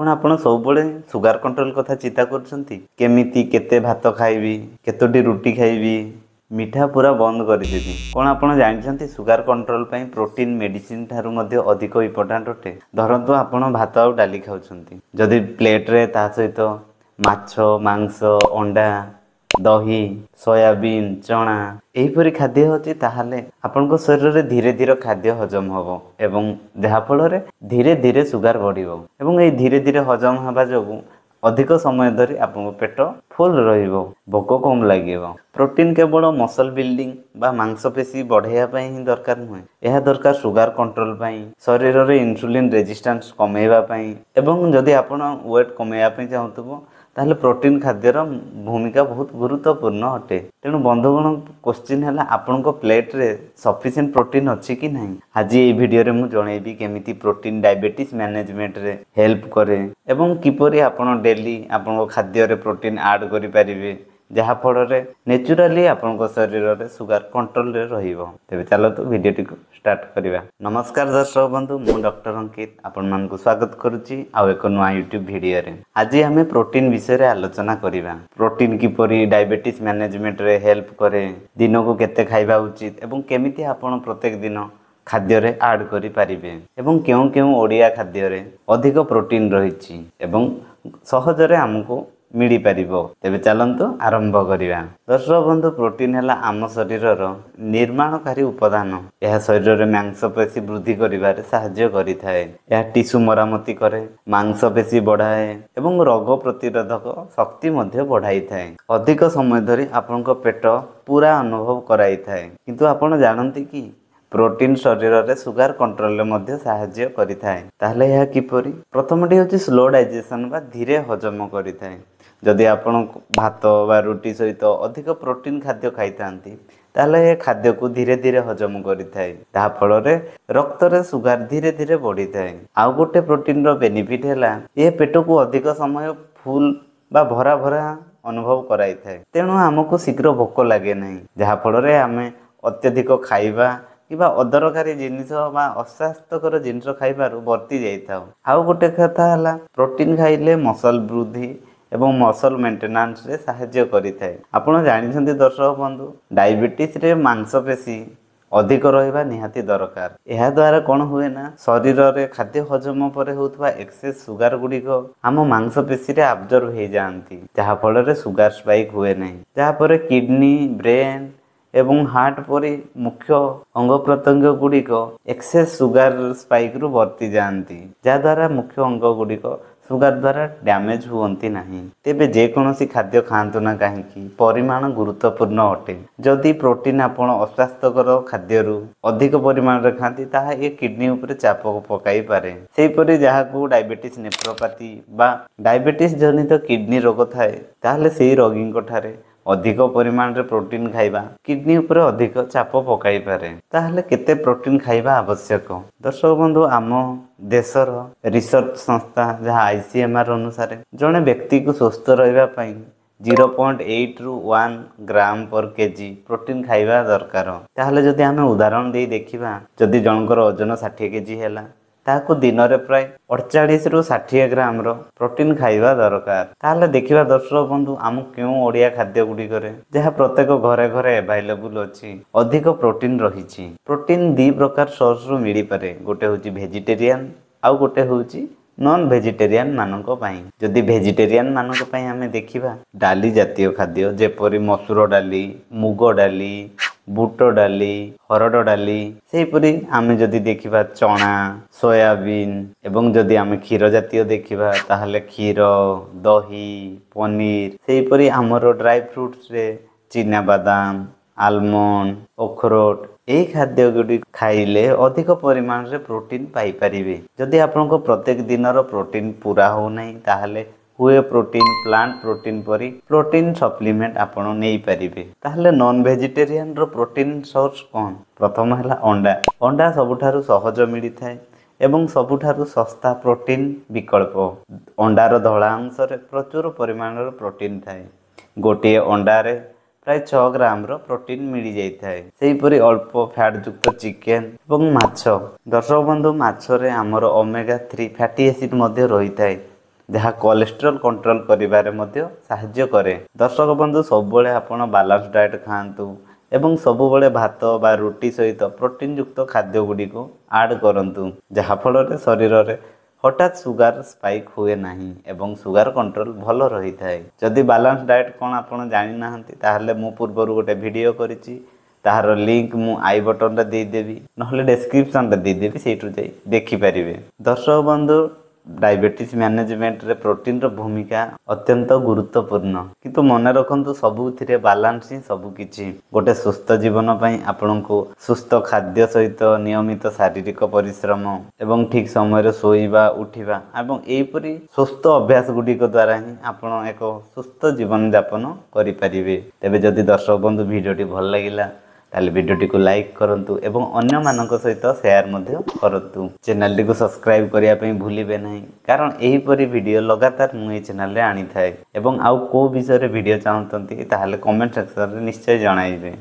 कौन आपण सबुबले sugar control कथा चिंता करछंती केमिति केते भात खाइबी केतोटी रुटी खाइबी मिठा पूरा बंद कर देबी कौन आपण जानछंती सुगार कंट्रोल पई प्रोटीन मेडिसिन थारु मध्ये अधिक इंपोर्टेंट अटे। धरंतु आपण भात आ डाली खाउछंती जदि प्लेट रे ता सहित माछ मांस अंडा दही सोयाबीन चना एहीपरि खाद्य होची ताहाले आपनको शरीर रे धीरे धीरे खाद्य हजम होबो एवं जहा फल रे धीरे धीरे सुगार बढ़िबो एवं ए धीरे धीरे हजम हबा जोगु अधिक समय धरी आपनको पेट फुल रहिबो भोक कम लागिबो। प्रोटीन केवल मसल बिल्डिंग बा मांसपेशी बढ़ाइया पई ही दरकार नुहे यह दरकार सुगार कंट्रोल पई शरीर रे इंसुलिन रेजिस्टेंस कमेइबा पई एवं जदि आपण वेट कमेइबा पई चाहतबो ताहले प्रोटीन खाद्यर भूमिका बहुत गुरुत्वपूर्ण अटे। तेणु बंधुगण क्वेश्चन है आपण प्लेट रे सफिशिएंट प्रोटीन अच्छी कि नहीं। आज ये वीडियो रे मु जणेबी केमिति प्रोटीन डायबिटीज मैनेजमेंट रे हेल्प करे एवं किपरि आपण डेली आपण खाद्य रे प्रोटीन ऐड करि परिबे जहा फल रे नेचुरली आपण शरीर रे सुगार कंट्रोल रे रहिबो। तेबे चलतो वीडियो टी स्टार्ट करिबा। नमस्कार दर्शक बंधु मु डॉक्टर अंकित आपण मान को स्वागत करूची आ एक नुआ यूट्यूब वीडियो रे। आज हमें प्रोटीन विषय रे आलोचना करिबा। प्रोटीन किपरि डायबिटीज मैनेजमेंट रे हेल्प करे दिन को केते खाइबा उचित एवं केमिति आपण प्रत्येक दिन खाद्य रे ऐड करि परिबे एवं केउ केउ ओडिया खाद्य रे अधिक प्रोटीन रहिछि एवं सहज रे हमको मिली परिबो। तेबे चलंतु आरंभ करिबा। दर्शक बंधु प्रोटीन हैला आम शरीर रो निर्माणकारी उपादान। यह शरीर रे मांसपेशी वृद्धि करिबारे सहाय्य करिथाय। यह टिश्यू मरामती करे मांसपेशी बढ़ाए एवं रोग प्रतिरोधक शक्ति मध्य बढ़ाई थाए। अधिक समय धरी आपनका पेट पूरा अनुभव कराई थाए। किंतु आपण जानंती कि प्रोटीन शरीर रे सुगार कंट्रोल रे मध्य सहाय्य करिथाय। ताहले यह किपरि प्रथमटी होची स्लो डाइजेशन बा धीरे हजम करिथाय। जदि आपण भात बा रुटी सहित अधिक प्रोटीन खाद्य खाइतांती ताहले ए खाद्य को धीरे धीरे हजम करिथाय ता फल रे रक्त रे सुगार धीरे धीरे बढ़िथाय। आ गोटे प्रोटीन रो बेनिफिट हैला ए पेट को अधिक समय फुल बा भरा भरा अनुभव कराइथाय। तेणु हमको शीघ्र भोक लागे नहीं जहा फल रे हमें अत्यधिक खाइबा किबा अदरकारी जिनिस बा अस्वास्थ्यकर जिनिस खाइबारु वर्ती जाइथाउ। आउ गोटे कथा हला प्रोटीन खाइले मसल वृद्धि एवं मसल मेंटेनेंस रे सहाय्य करिथाय। आपण जानिछन्ती दर्शक बंधु डायबिटीज रे मांसपेशी अधिक रहिबा निहाती दरकार। एहा द्वारा कोन हुए ना शरीर रे खाद्य हजम परे होतबा एक्सेस सुगार गुडिको हम मांसपेशी रे अब्जॉर्ब हे जानती जहा फल रे सुगार स्पाइक हुए नहीं जहा पर किडनी ब्रेन एवं हार्ट परी मुख्य अंग प्रत्यंग गुडिक एक्सेस सुगार स्पाइक रु वर्ती जानती जहा द्वारा मुख्य अंग गुडिक सुगार द्वारा डैमेज हुअंती नहीं। तेबे जे कोनोसी खाद्य खांतु ना काहेकि परिमाण गुरुत्वपूर्ण अटे। जदि प्रोटीन आपण अस्वास्थ्यकर खाद्य रु अधिक परिमाण रे खांती ताहा ए किडनी ऊपर चाप पकाई पारे। सेही परि जहा को डायबिटीज नेफ्रोपैथी बा डायबिटीज जनित किडनी रोग थाए ताहले सेही रोगी को ठारे अधिक परिमाण रे प्रोटीन खाइबा किडनी ऊपर अधिक चाप पकाई पारे। ताहले केते प्रोटीन खाइबा आवश्यक। दर्शक बंधु आम देशर रिसर्च संस्था जहाँ ICMR अनुसार जड़े व्यक्ति को स्वस्थ रहिबा पई 0.8 रु 1 ग्राम पर केजी प्रोटीन खाइबा दरकार। ताहले जदि हमें उदाहरण दे देखिबा जदि जनकर ओजन 60 केजी हैला ताको दिन रे प्राय 48 रु 60 ग्राम रो प्रोटीन खाइबा दरकार। ताहले देखिबा दर्शक बंधु आम क्यों ओडिया खाद्य गुडी करे जहा प्रत्येक घरे घरे अवेलेबल अछि अधिक प्रोटीन रहिछि। प्रोटीन दी प्रकार सोर्स रु मिली पारे गोटे होछि वेजिटेरियन आउ गोटे होछि नॉन वेजिटेरियन मानको पई। जदि वेजिटेरियन मानको पई हमें देखिबा डाली जातीय खाद्य जेपरि मसूर डाली मुग डाली बुट डाली हरड डाली सेही परि आमे जदि देखिबा चना सोयाबीन एवं जदि आमे क्षीर जातीय देखिबा ताहले क्षीर दही पनीर सेही परि हमरो ड्राई फ्रूट्स रे चिना बादाम आलमंड अखरोट एही खाद्य गुडी खाइले अधिक परिमाण रे प्रोटीन पाई परिबे। जदि आपनको प्रत्येक दिनर प्रोटीन पूरा हो नहीं ताहले हुए प्रोटीन प्लांट प्रोटीन परी प्रोटीन सप्लीमेंट आपण नै परिबे। ताहले नॉन वेजिटेरियन रो प्रोटीन सोर्स कोन प्रथम हैला अंडा। अंडा सबुठारु सहज मिली थाए एवं सबुठारु सस्ता प्रोटीन विकल्प। अंडार धला अंश रे प्रचुर परिमाण रो प्रोटीन थाए। गोटे अंडा रे प्राय 6 ग्राम रो प्रोटीन मिली जाई थाए। सेही परी अल्प फैट युक्त चिकन एवं माछ। दर्शक बंधु माछ रे हमर ओमेगा 3 फैटी एसिड मध्ये रही थाए ଯାହା କୋଲେଷ୍ଟ୍ରଲ୍ କଣ୍ଟ୍ରୋଲ କରିବାରେ ମଧ୍ୟ ସାହାଯ୍ୟ କରେ। ଦର୍ଶକ ବନ୍ଧୁ, ସବୁବେଳେ ଆପଣ ବାଲାନ୍ସ ଡାଏଟ୍ ଖାଆନ୍ତୁ ଏବଂ ସବୁବେଳେ ଭାତ ବା ରୁଟି ସହିତ ପ୍ରୋଟିନ୍ ଯୁକ୍ତ ଖାଦ୍ୟ ଗୁଡ଼ିକୁ ଆଡ଼୍ କରନ୍ତୁ, ଯାହାଫଳରେ ଶରୀରରେ ହଠାତ୍ ସୁଗାର ସ୍ପାଇକ୍ ହୁଏ ନାହିଁ ଏବଂ ସୁଗାର କଣ୍ଟ୍ରୋଲ ଭଲ ରହିଥାଏ। ଯଦି ବାଲାନ୍ସ ଡାଏଟ୍ କ'ଣ ଆପଣ ଜାଣିନାହାନ୍ତି, ତାହେଲେ ମୁଁ ପୂର୍ବରୁ ଗୋଟେ ଭିଡ଼ିଓ କରିଛି, ତାହାର ଲିଙ୍କ୍ ମୁଁ ଆଇ ବଟନରେ ଦେଇଦେବି, ନହେଲେ ଡେସ୍କ୍ରିପସନରେ ଦେଇଦେବି, ସେଇଠୁ ଯାଇ ଦେଖିପାରିବେ। ଦର୍ଶକ ବନ୍ଧୁ, ଡାଇବେଟିସ୍ ମ୍ୟାନେଜମେଣ୍ଟରେ ପ୍ରୋଟିନ୍ର ଭୂମିକା ଅତ୍ୟନ୍ତ ଗୁରୁତ୍ୱପୂର୍ଣ୍ଣ, କିନ୍ତୁ ମନେ ରଖନ୍ତୁ ସବୁଥିରେ ବାଲାନ୍ସ ହିଁ ସବୁକିଛି। ଗୋଟେ ସୁସ୍ଥ ଜୀବନ ପାଇଁ ଆପଣଙ୍କୁ ସୁସ୍ଥ ଖାଦ୍ୟ ସହିତ ନିୟମିତ ଶାରୀରିକ ପରିଶ୍ରମ ଏବଂ ଠିକ୍ ସମୟରେ ଶୋଇବା, ଉଠିବା ଏବଂ ଏହିପରି ସୁସ୍ଥ ଅଭ୍ୟାସ ଗୁଡ଼ିକ ଦ୍ୱାରା ହିଁ ଆପଣ ଏକ ସୁସ୍ଥ ଜୀବନଯାପନ କରିପାରିବେ। ତେବେ ଯଦି ଦର୍ଶକ ବନ୍ଧୁ ଭିଡ଼ିଓଟି ଭଲ ଲାଗିଲା ତାହେଲେ ଭିଡ଼ିଓଟିକୁ ଲାଇକ୍ କରନ୍ତୁ ଏବଂ ଅନ୍ୟମାନଙ୍କ ସହିତ ସେୟାର ମଧ୍ୟ କରନ୍ତୁ। ଚ୍ୟାନେଲଟିକୁ ସବସ୍କ୍ରାଇବ୍ କରିବା ପାଇଁ ଭୁଲିବେ ନାହିଁ, କାରଣ ଏହିପରି ଭିଡ଼ିଓ ଲଗାତାର ମୁଁ ଏହି ଚ୍ୟାନେଲରେ ଆଣିଥାଏ। ଏବଂ ଆଉ କେଉଁ ବିଷୟରେ ଭିଡ଼ିଓ ଚାହୁଁଛନ୍ତି ତାହେଲେ କମେଣ୍ଟ ସେକ୍ସନରେ ନିଶ୍ଚୟ ଜଣାଇବେ।